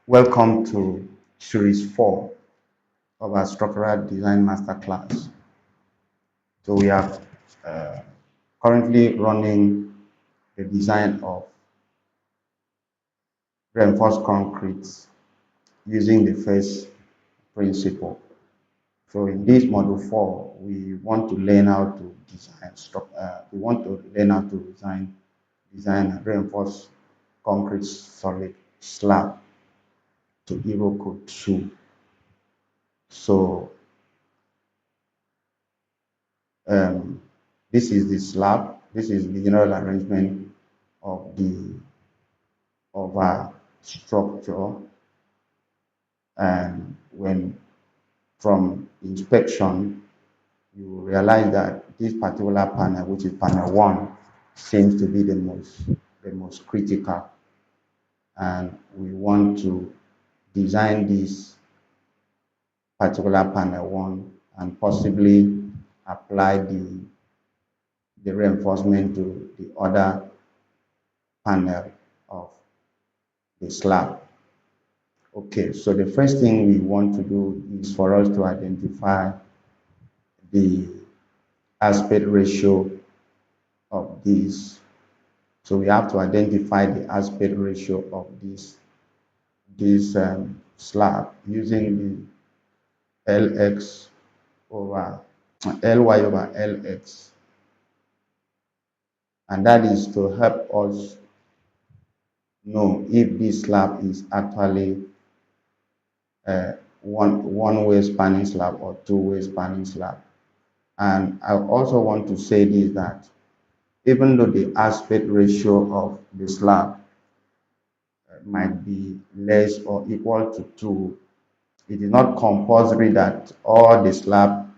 Welcome to Series 4 of our Structural Design Masterclass. So we are uh, currently running the design of reinforced concrete using the first principle. So in this module 4, we want to learn how to design a reinforced concrete solid slab to Eurocode 2. So Um, this is the slab. This is the general arrangement of our structure. And when from inspection, you realize that this particular panel, which is panel 1, seems to be the most critical. And we want to design this particular panel 1 and possibly apply the reinforcement to the other panel of the slab. Okay, so the first thing we want to do is for us to identify the aspect ratio of this. So we have to identify the aspect ratio of this slab using the LX over LY over LX, and that is to help us know if this slab is actually one-way spanning slab or two-way spanning slab. And I also want to say this, that even though the aspect ratio of the slab might be less or equal to 2, it is not compulsory that all the slab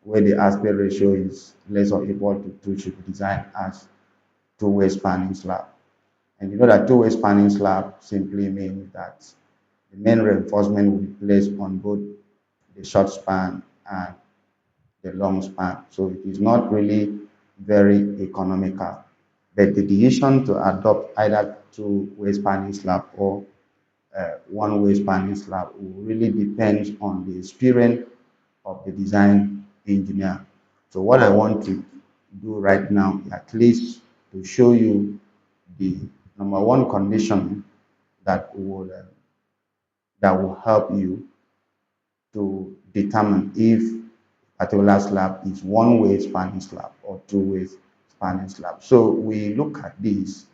where the aspect ratio is less or equal to 2 should be designed as two-way spanning slab. And you know that two-way spanning slab simply means that the main reinforcement will be placed on both the short span and the long span. So it is not really very economical. But the decision to adopt either two-way spanning slab or one-way spanning slab will really depend on the experience of the design engineer. So what I want to do right now is at least to show you the number one condition that will help you to determine if a particular slab is one-way spanning slab or two-way spanning slab. So we look at this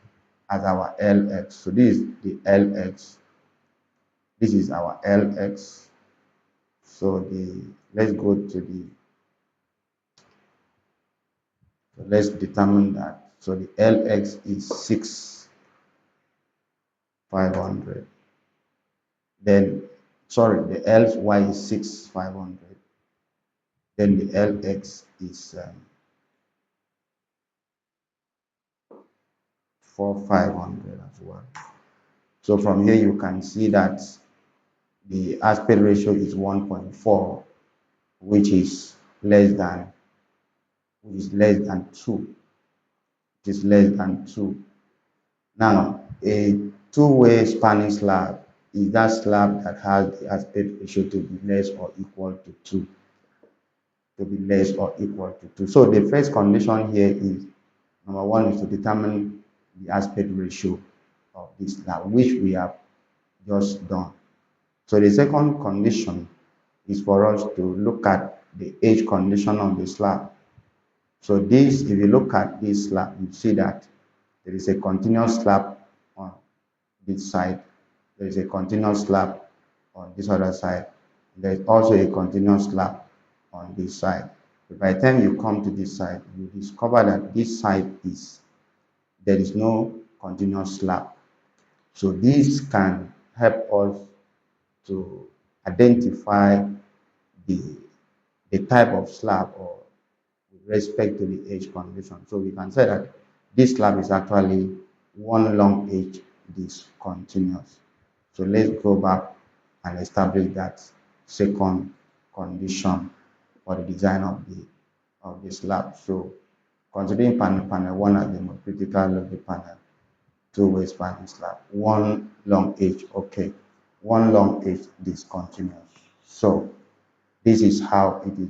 as our LX. So this is the LX. This is our LX. So let's go to let's determine that. So the LX is 6,500. Then, sorry, the LY is 6,500. Then the LX is 4,500 as well. So from here you can see that the aspect ratio is 1.4, which is less than 2. It is less than 2. Now, a two-way spanning slab is that slab that has the aspect ratio to be less or equal to 2. To be less or equal to 2. So the first condition here is, number one, is to determine the aspect ratio of this slab, which we have just done. So the second condition is for us to look at the age condition of the slab. So this, if you look at this slab, you see that there is a continuous slab on this side. There is a continuous slab on this other side. There is also a continuous slab on this side. But by the time you come to this side, you discover that this side there is no continuous slab. So this can help us to identify the type of slab or with respect to the age condition. So we can say that this slab is actually one long edge discontinuous. So let's go back and establish that second condition for the design of the slab. So considering panel 1 as the most critical of the panel, two-way spanning slab, one long edge, okay. one long edge discontinuous. So this is how it is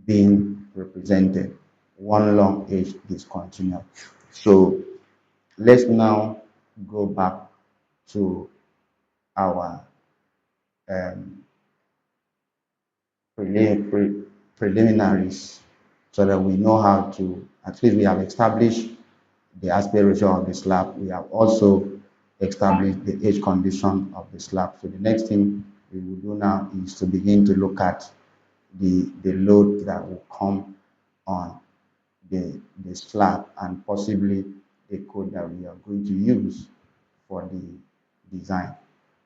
being represented, one long edge discontinuous. So let's now go back to our um, preliminaries so that we know how to, at least we have established the aspect ratio of the slab. We have also established the edge condition of the slab. So the next thing we will do now is to begin to look at the load that will come on the slab and possibly the code that we are going to use for the design.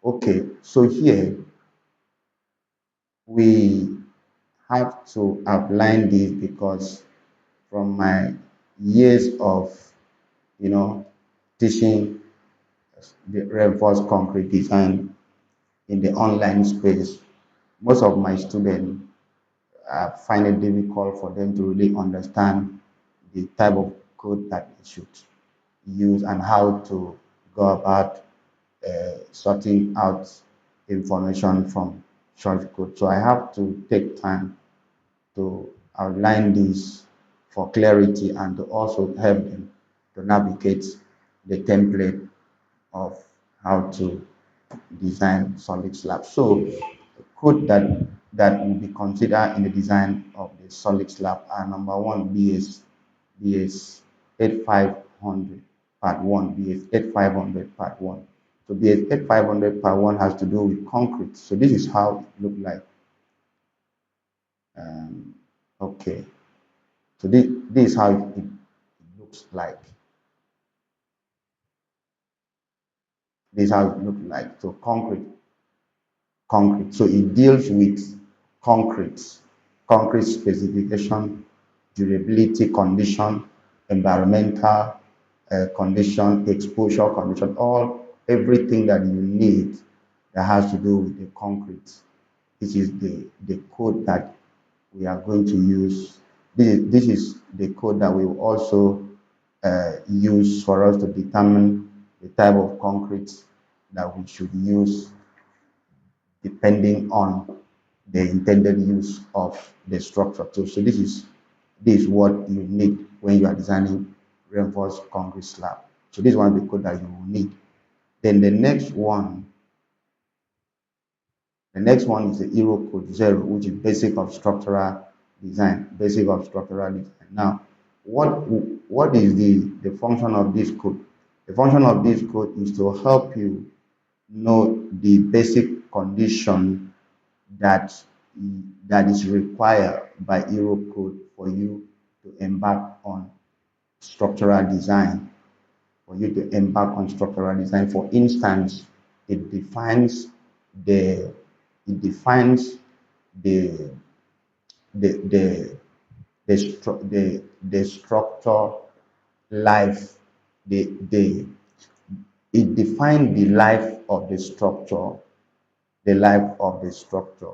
Okay, so here we have to outline this because from my years of, teaching the reinforced concrete design in the online space, most of my students find it difficult for them to really understand the type of code that they should use and how to go about sorting out information from short code. So I have to take time to outline this for clarity and to also help them to navigate the template of how to design solid slab. So code that will be considered in the design of the solid slab are number one, BS 8500 part 1, BS 8500 part 1. So BS 8500 part 1 has to do with concrete. So this is how it looked like. Okay, so this is how it looks like. This is how it looks like. So concrete. So it deals with concrete, concrete specification, durability condition, environmental condition, exposure condition, everything that you need that has to do with the concrete. This is the code that we are going to use. This is the code that we will also use for us to determine the type of concrete that we should use depending on the intended use of the structure. So this is what you need when you are designing reinforced concrete slab. So this is one of the code that you will need. Then the next one is the Eurocode 0, which is basic of structural design. Basic of structural design. Now, what is the function of this code? The function of this code is to help you know the basic condition that that is required by Eurocode for you to embark on structural design. For you to embark on structural design, for instance, it defines the it defines the the the the structure life the it defines the life of the structure, the life of the structure.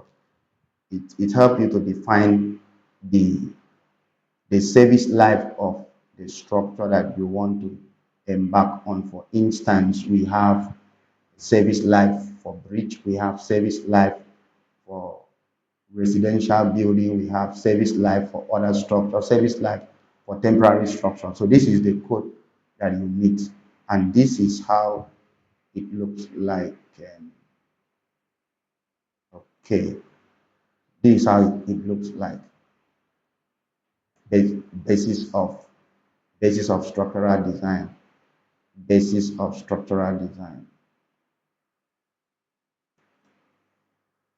It helps you to define the service life of the structure that you want to embark on. For instance, we have service life for bridge, we have service life for residential building, we have service life for other structure, service life for temporary structure. So this is the code that you need, and this is how it looks like. Okay, this is how it looks like. Basis of structural design. Basis of structural design.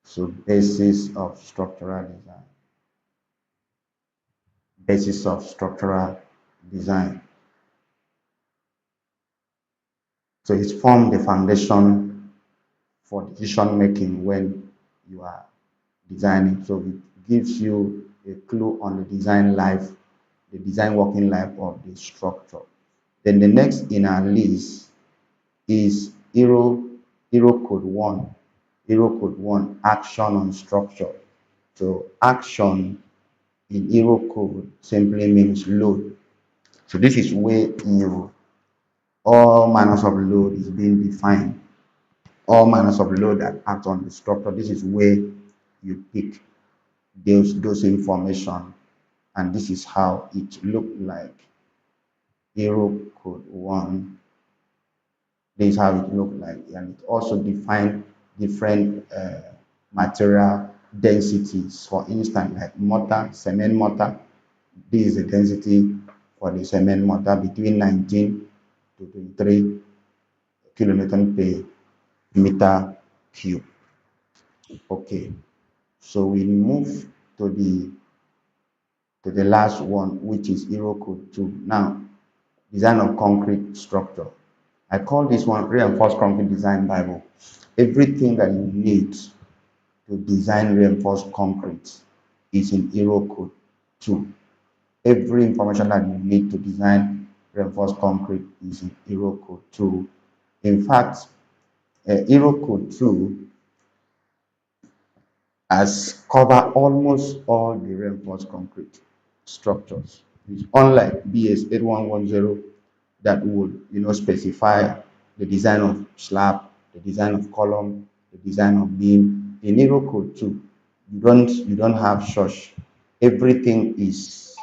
So basis of structural design. Basis of structural design. So it's formed the foundation for decision making when you are designing. So it gives you a clue on the design life, the design working life of the structure. Then the next in our list is Eurocode 1. Eurocode 1, action on structure. So action in Eurocode simply means load. So this is where all manners of load is being defined. all manners of load that act on the structure. This is where you pick those information, and this is how it look like. Eurocode 1. This is how it look like, and it also define different material densities. For instance, like mortar, cement mortar. This is the density for the cement mortar between 19 to 23 kilonewton per meter cube. Okay, so we move to the last one, which is Eurocode 2. Now, design of concrete structure. I call this one reinforced concrete design Bible. Everything that you need to design reinforced concrete is in Eurocode 2. Every information that you need to design reinforced concrete is in Eurocode 2. In fact, Eurocode 2 has covered almost all the reinforced concrete structures. It's unlike BS 8110 that would specify the design of slab, the design of column, the design of beam. In Eurocode 2, you don't have such. Everything is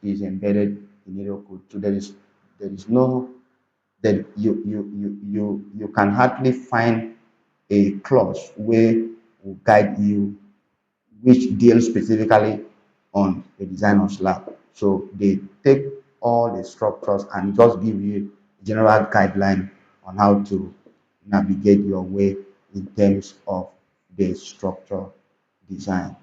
embedded in Eurocode 2. There is no that you can hardly find a clause where will guide you which deals specifically on the design of slab. So they take all the structures and just give you a general guideline on how to navigate your way in terms of the structure design.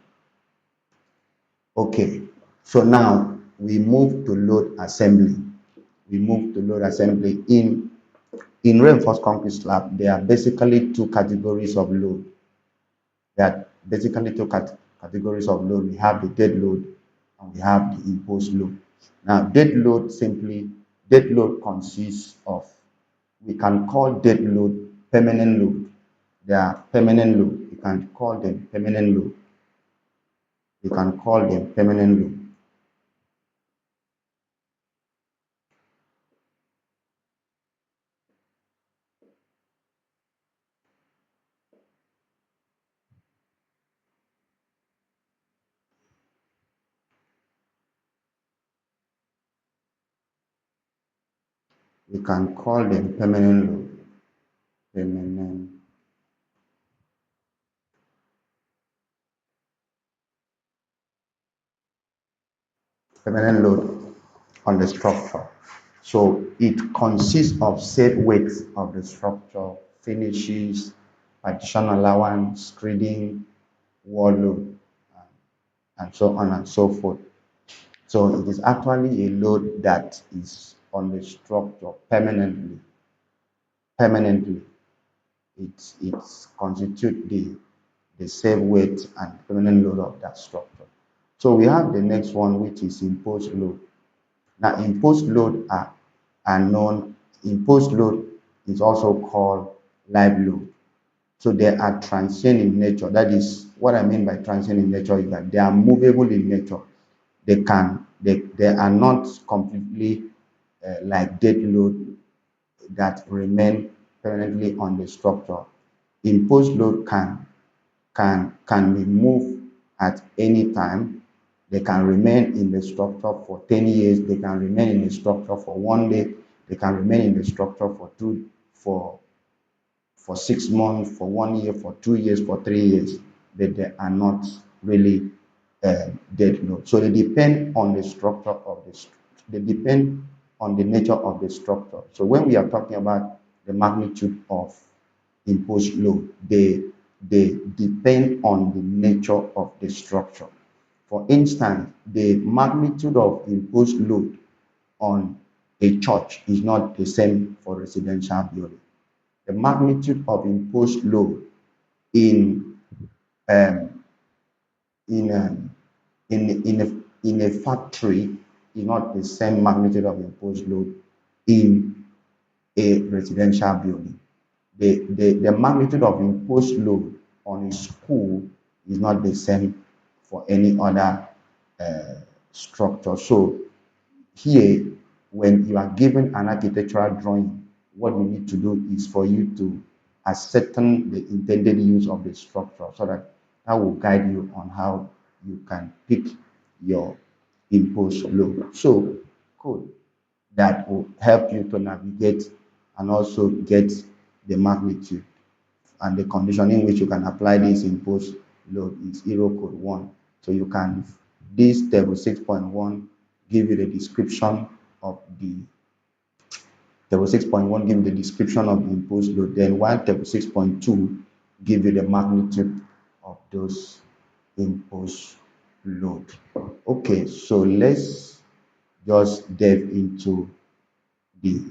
Okay, so now we move to load assembly. We move to load assembly. In reinforced concrete slab, there are basically two categories of load. There are basically two categories of load. We have the dead load and we have the imposed load. Now, dead load consists of, we can call dead load permanent load. They are permanent load. You can call them permanent load. You can call them permanent load. We can call them permanent load. Permanent permanent load on the structure. So it consists of set weight of the structure, finishes, partition allowance, screeding, wall load, and so on and so forth. So it is actually a load that is on the structure permanently. Permanently, it constitutes the safe weight and permanent load of that structure. So we have the next one, which is imposed load. Now, imposed load are known. Imposed load is also called live load. So they are transient in nature. That is what I mean by transient in nature is that they are movable in nature. They are not completely like dead load that remain permanently on the structure. Imposed load can be moved at any time. They can remain in the structure for 10 years. They can remain in the structure for 1 day. They can remain in the structure for 6 months, for 1 year, for 2 years, for 3 years. But they are not really dead load. So they depend on the structure of the. They depend on the nature of the structure. So when we are talking about the magnitude of imposed load, they depend on the nature of the structure. For instance, the magnitude of imposed load on a church is not the same for residential building. The magnitude of imposed load in um, in um, in a factory is not the same magnitude of imposed load in a residential building. The magnitude of imposed load on a school is not the same for any other uh, structure. So here, when you are given an architectural drawing, what you need to do is for you to ascertain the intended use of the structure, so that will guide you on how you can pick your imposed load. So code that will help you to navigate and also get the magnitude and the condition in which you can apply this imposed load is Eurocode 1. So you can, this table 6.1 give you the description of the table 6.1 give you the description of the imposed load, then while table 6.2 give you the magnitude of those imposed load. Okay, so let's just delve into the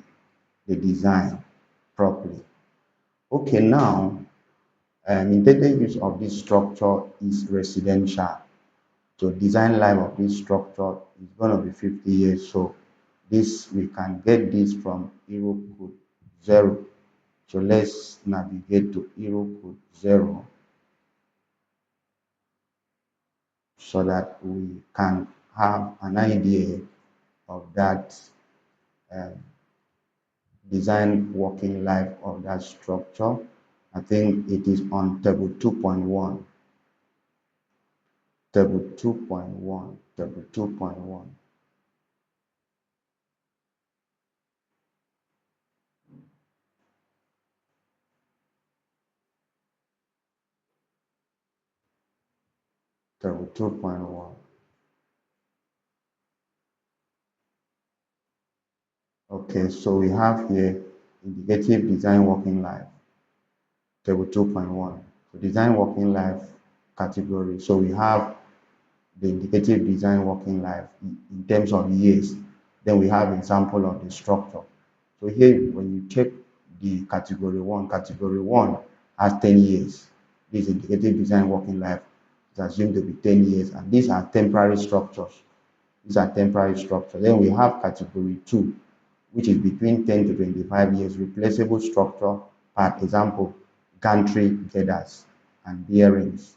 design properly. Okay, now intended use of this structure is residential. So design life of this structure is going to be 50 years. So this, we can get this from Eurocode 0. So let's navigate to Eurocode 0 so that we can have an idea of that design working life of that structure. I think it is on table 2.1. Table 2.1. Table 2.1. Table 2.1. Okay, so we have here indicative design working life, table 2.1. So design working life category. So we have the indicative design working life in terms of years. Then we have example of the structure. So here, when you check the category 1 has 10 years. This indicative design working life is assumed to be 10 years, and these are temporary structures. These are temporary structures. Then we have category 2, which is between 10 to 25 years, replaceable structure, for example, gantry girders and bearings,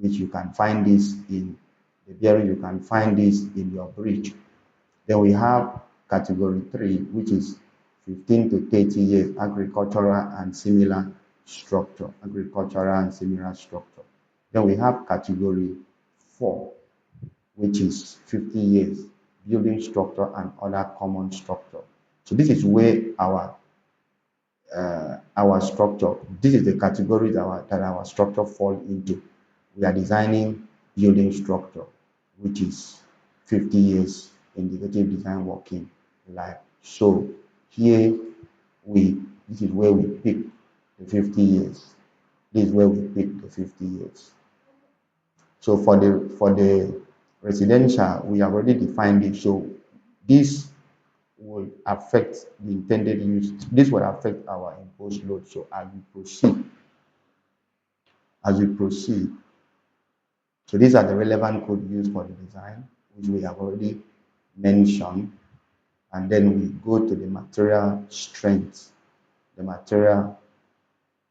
which you can find this in the bearing, you can find this in your bridge. Then we have category 3, which is 15 to 30 years, agricultural and similar structure. Then we have category 4, which is 50 years, building structure and other common structure. So this is where our structure, this is the category that our structure fall into. We are designing building structure, which is 50 years indicative design working life. So here this is where we pick the 50 years. This is where we pick the 50 years. So for the residential, we have already defined it. So this will affect the intended use. This will affect our imposed load. So as we proceed, so these are the relevant code used for the design, which we have already mentioned. And then we go to the material strengths, the material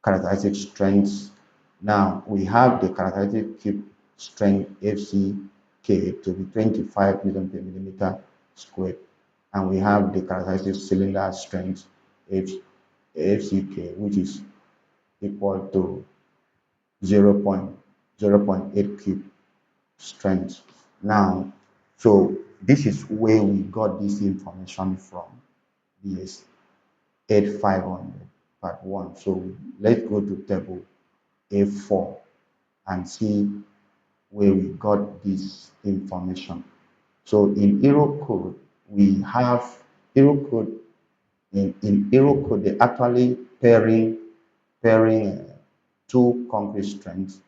characteristic strengths. Now we have the characteristic cube strength FCK to be 25 newton per millimeter squared, and we have the characteristic cylinder strength FCK, which is equal to 0.8 cube strength. Now, so this is where we got this information from, this 8500 part 1. So let's go to table A4 and see where we got this information. So in Eurocode, we have Eurocode. In Eurocode, they actually pairing two concrete strengths.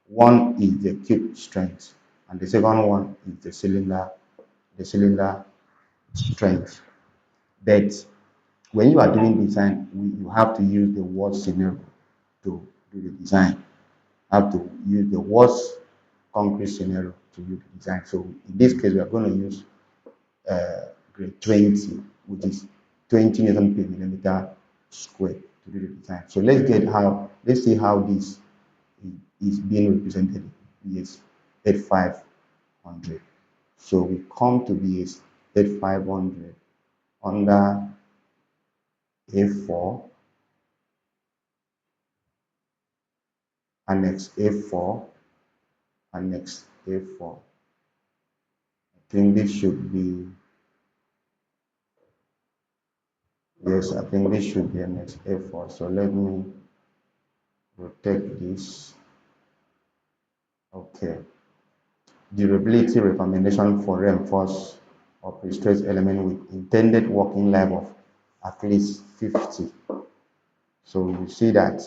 One is the cube strength, and the second one is the cylinder strength. But when you are doing design, you have to use the worst scenario to do the design. You have to use the worst concrete scenario to do the design. So in this case, we are going to use grade 20, which is 20 newton per millimeter squared to do the design. So let's see how this is being represented in BS 8500. So we come to BS 8500 under A4. Annex A4, Annex A4. I think this should be, yes, I think this should be Annex A4. So let me rotate this. Okay. Durability recommendation for reinforced or pre-stressed element with intended working life of at least 50. So you see that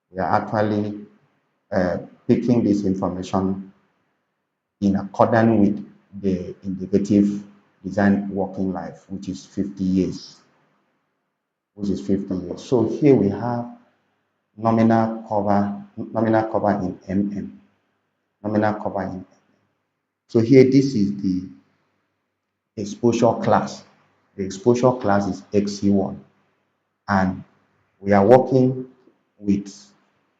we are actually picking this information in accordance with the indicative design working life, which is 50 years, So here we have nominal cover in mm, nominal cover in. So here this is the exposure class. The exposure class is XC1, and we are working with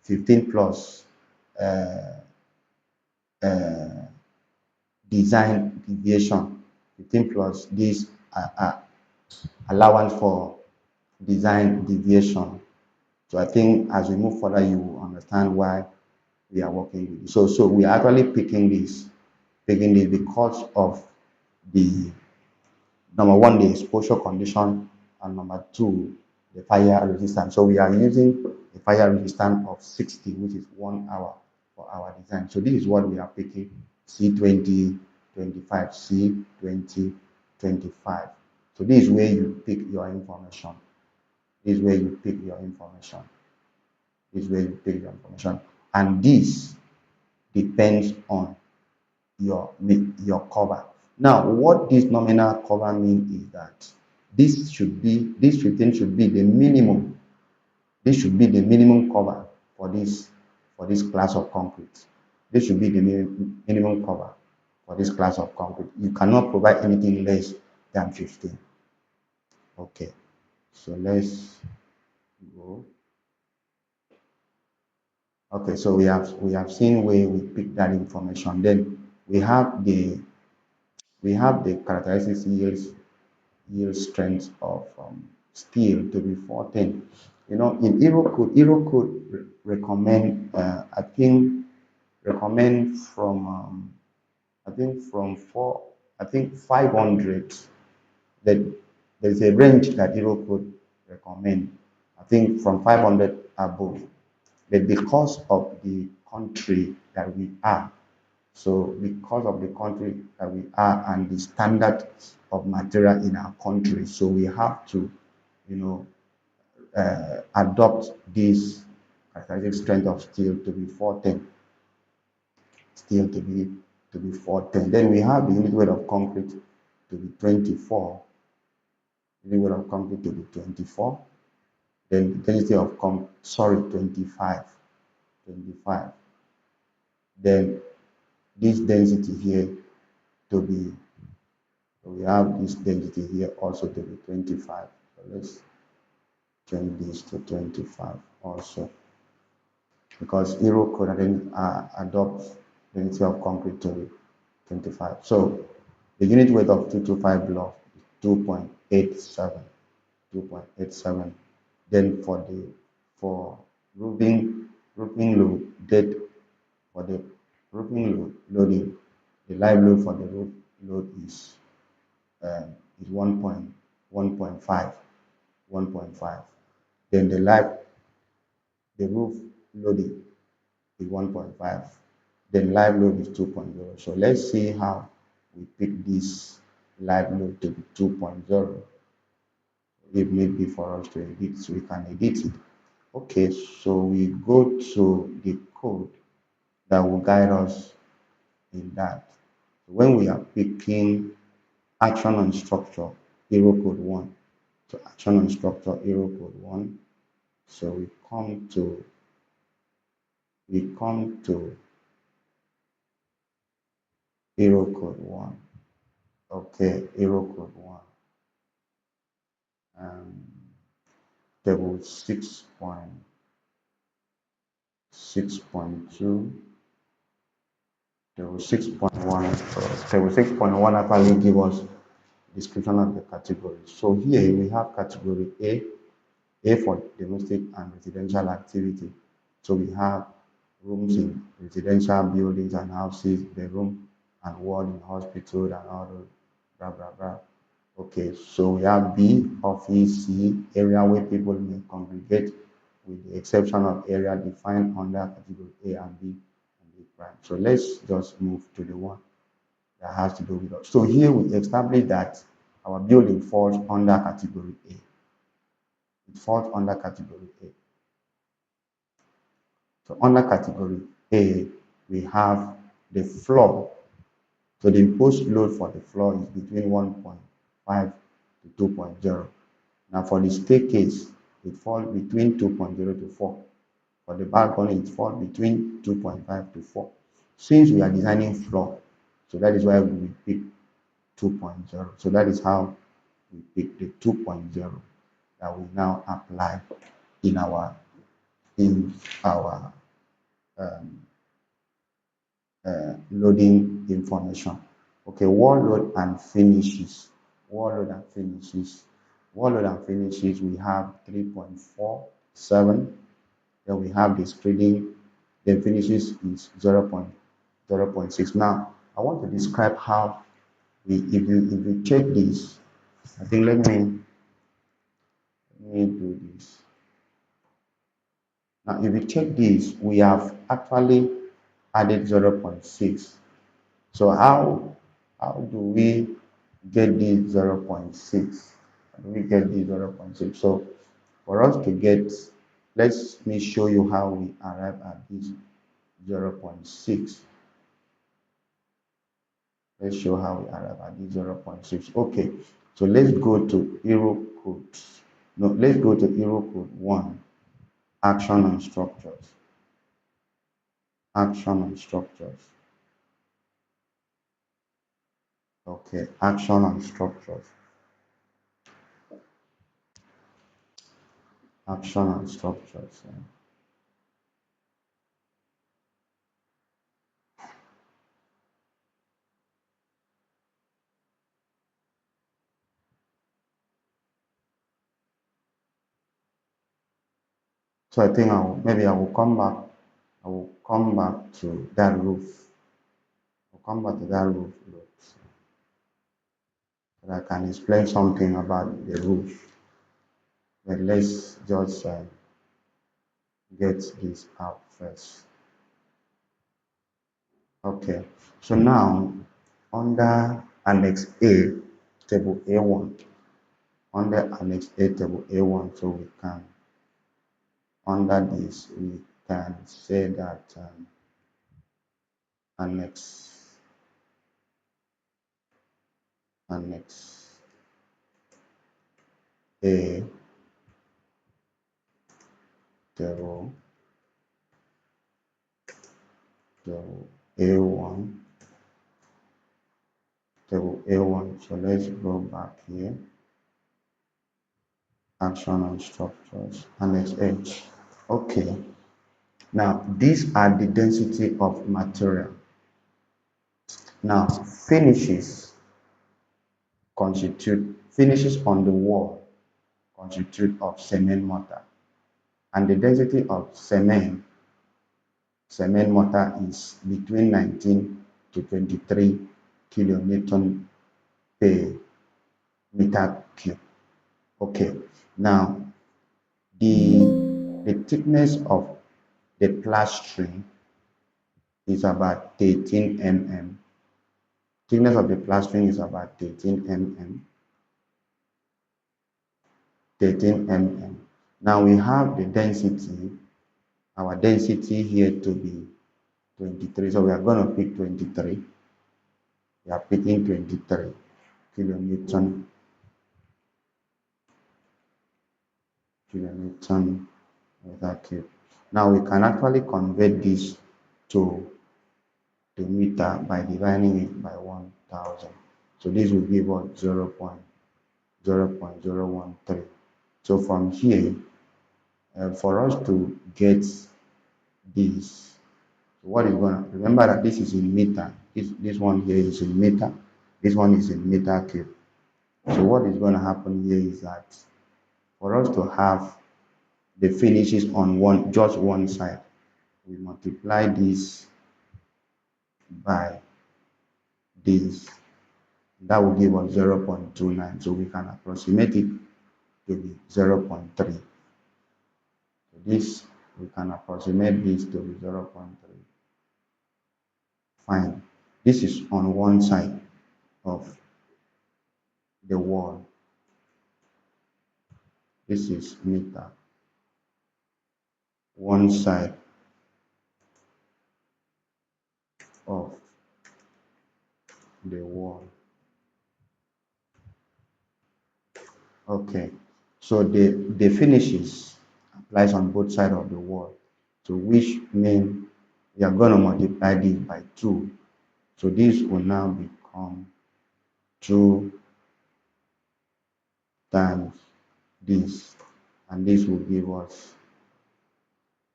15 plus uh, uh, design deviation, 15 plus this allowance for design deviation. So I think as we move further, you will understand why we are working with it. So we are actually picking this because of the number one, the exposure condition, and number two, the fire resistance. So we are using a fire resistance of 60, which is 1 hour for our design. So this is what we are picking: C2025, C2025. So this is where you pick your information. This is where you pick your information. This is where you pick your information. And this depends on your cover. Now, what this nominal cover means is that this 15 should be the minimum. This should be the minimum cover for this class of concrete. This should be the minimum cover for this class of concrete. You cannot provide anything less than 15. Okay, so let's go. Okay, so we have seen where we pick that information. Then we have the characteristics yield strength of steel to be 410. You know, in Eurocode recommend recommend from I think from 500. That there's a range that Eurocode recommend. I think from 500 above. But because of the country that we are, so because of the country that we are and the standard of material in our country, so we have to, you know, adopt this characteristic strength of steel to be 410. Steel to be 410. Then we have the unit weight of concrete to be 24. Unit weight of concrete to be 24. Then the density of 25. 25. Then this density here to be, so we have this density here also to be 25. So let's change this to 25 also, because Eurocode then adopts density of concrete to be 25. So the unit weight of 225 block is 2.87. 2.87. Then for roofing load, for the roofing loading, the live load for the roof load is 1.5. 1.5. Then the roof loading is 1.5. Then live load is 2.0. So let's see how we pick this live load to be 2.0. If need be for us to edit, so we can edit it. Okay, so we go to the code that will guide us in that. When we are picking action on structure, Eurocode 1. So action on structure, Eurocode 1. So we come to Eurocode 1. Okay, Eurocode 1. Table 6.2. Table 6.1. Table 6.1 actually give us description of the category. So here we have category A for domestic and residential activity. So we have rooms in residential buildings and houses, bedroom and ward in hospital and all those blah blah blah. Okay, so we have B, office, C, area where people may congregate, with the exception of area defined under category A and B and B prime. So let's just move to the one that has to do with us. So here we establish that our building falls under category A. It falls under category A. So under category A, we have the floor. So the imposed load for the floor is between 1.5 to 2.0. Now for the staircase, it falls between 2.0 to 4. For the balcony, it falls between 2.5 to 4. Since we are designing floor, so that is why we pick 2.0. So that is how we pick the 2.0 that we now apply in our um, loading information. Okay, wall load and finishes. Wall load and finishes. Wall load and finishes, we have 3.47. Then we have the spreading. Then finishes is 0.6. Now, I want to describe how if you check this, I think let me do this. Now, if you check this, we have actually added 0.6. So how do we get this 0.6? How do we get this 0.6? So for us to get, let me show you how we arrive at this 0.6. Let's show how we arrive at this 0.6. Okay, so let's go to Eurocode. No, let's go to Eurocode 1, action and structures. Action and structures. Okay, action and structures. Action and structures. Yeah. So I think maybe I will come back. I will come back to that roof. I'll come back to that roof so that I can explain something about the roof. But let's just get this out first. Okay. So now under Annex A, Table A1, under Annex A, Table A1, so we can under this we can say that Annex A table A1 table A1. So let's go back here. Action and structures, Annex H. Okay. Now these are the density of material. Now finishes on the wall constitute of cement mortar, and the density of cement mortar is between 19 to 23 kilonewton per meter cube. Okay, now the thickness of the plastering is about 13 mm. Thickness of the plastering is about 13 mm. 13 mm. Now we have the density, our density here to be 23. So we are going to pick 23. We are picking 23 kilonewton meter cube. Now we can actually convert this to meter by dividing it by 1000. So this will give us 0.013. So from here, for us to get this, so what is going to, remember that this is in meter. This one here is in meter. This one is in meter cube. So what is going to happen here is that for us to have the finishes on just one side, we multiply this by this. That will give us 0.29. So we can approximate it to be 0.3. So this, we can approximate this to be 0.3. Fine. This is on one side of the wall. This is meter. One side of the wall. Okay. So the finishes applies on both sides of the wall. So which means we are going to multiply this by 2. So this will now become 2 times this, and this will give us,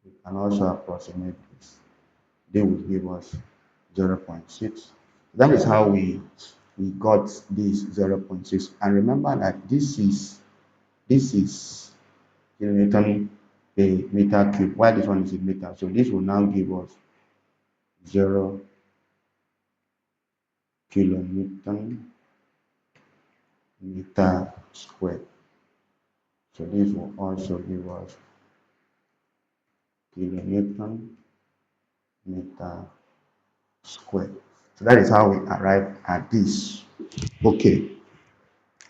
we can also approximate this. They will give us 0.6. That is how we got this 0.6. And remember that this is kilonewton per meter cube, while this one is a meter. So this will now give us 0 kilonewton meter squared. So this will also give us kilonewton meter squared. So that is how we arrive at this. Okay,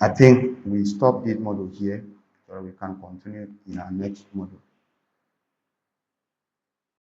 I think we stop this model here so we can continue in our next model.